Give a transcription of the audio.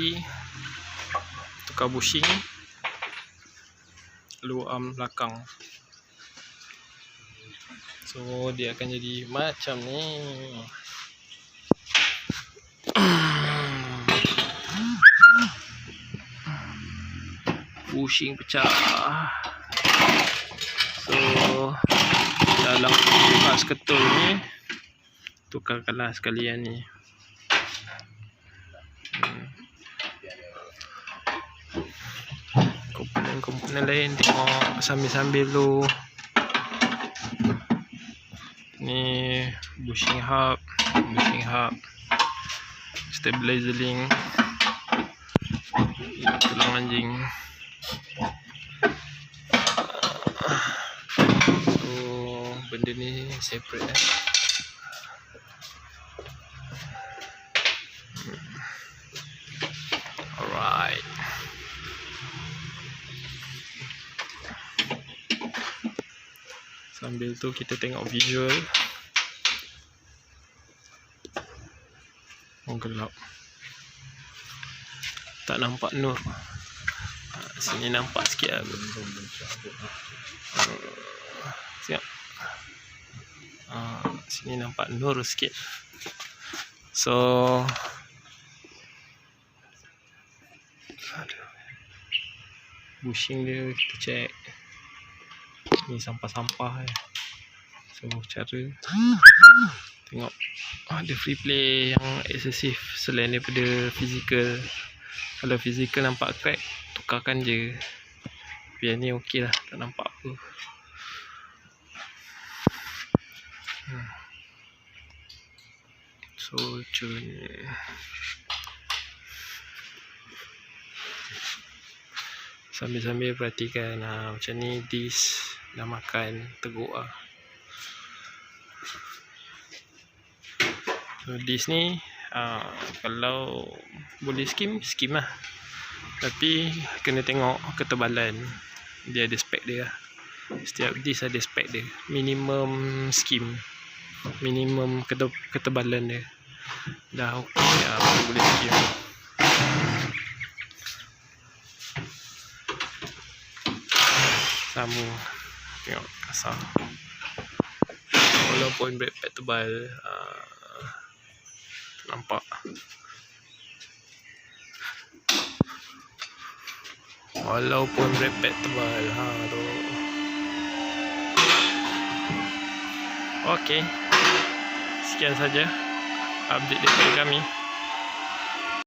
lagi, tukar bushing lower arm belakang. So dia akan jadi macam ni. Bushing pecah. So dalam bekas ketul ni, tukarkanlah sekalian ni. Komponen lain tengok sambil-sambil dulu. Ni bushing hub, stabilizer link, tulang anjing. So benda ni separate Alright. Sambil tu kita tengok visual. Oh, gelap. Tak nampak nur. Sini nampak sikit lah. Siap. Sini nampak nur sikit. So bushing dia kita check. Ni sampah-sampah ya. So cara tengok ada free play yang excessive selain daripada physical. Kalau physical nampak crack, tukarkan je. Biar ni okey lah, tak nampak apa. So cun sambil-sambil perhatikan macam ni disc dah makan teruk lah. So disc ni kalau boleh skim lah, tapi kena tengok ketebalan dia, ada spek dia lah. Setiap disc ada spek dia, minimum skim, minimum ketebalan dia. Dah okey boleh skim. Sama, tengok kasar. Walaupun brake pad tebal, nampak. Walaupun brake pad tebal, tu. Okey, sekian saja update daripada kami.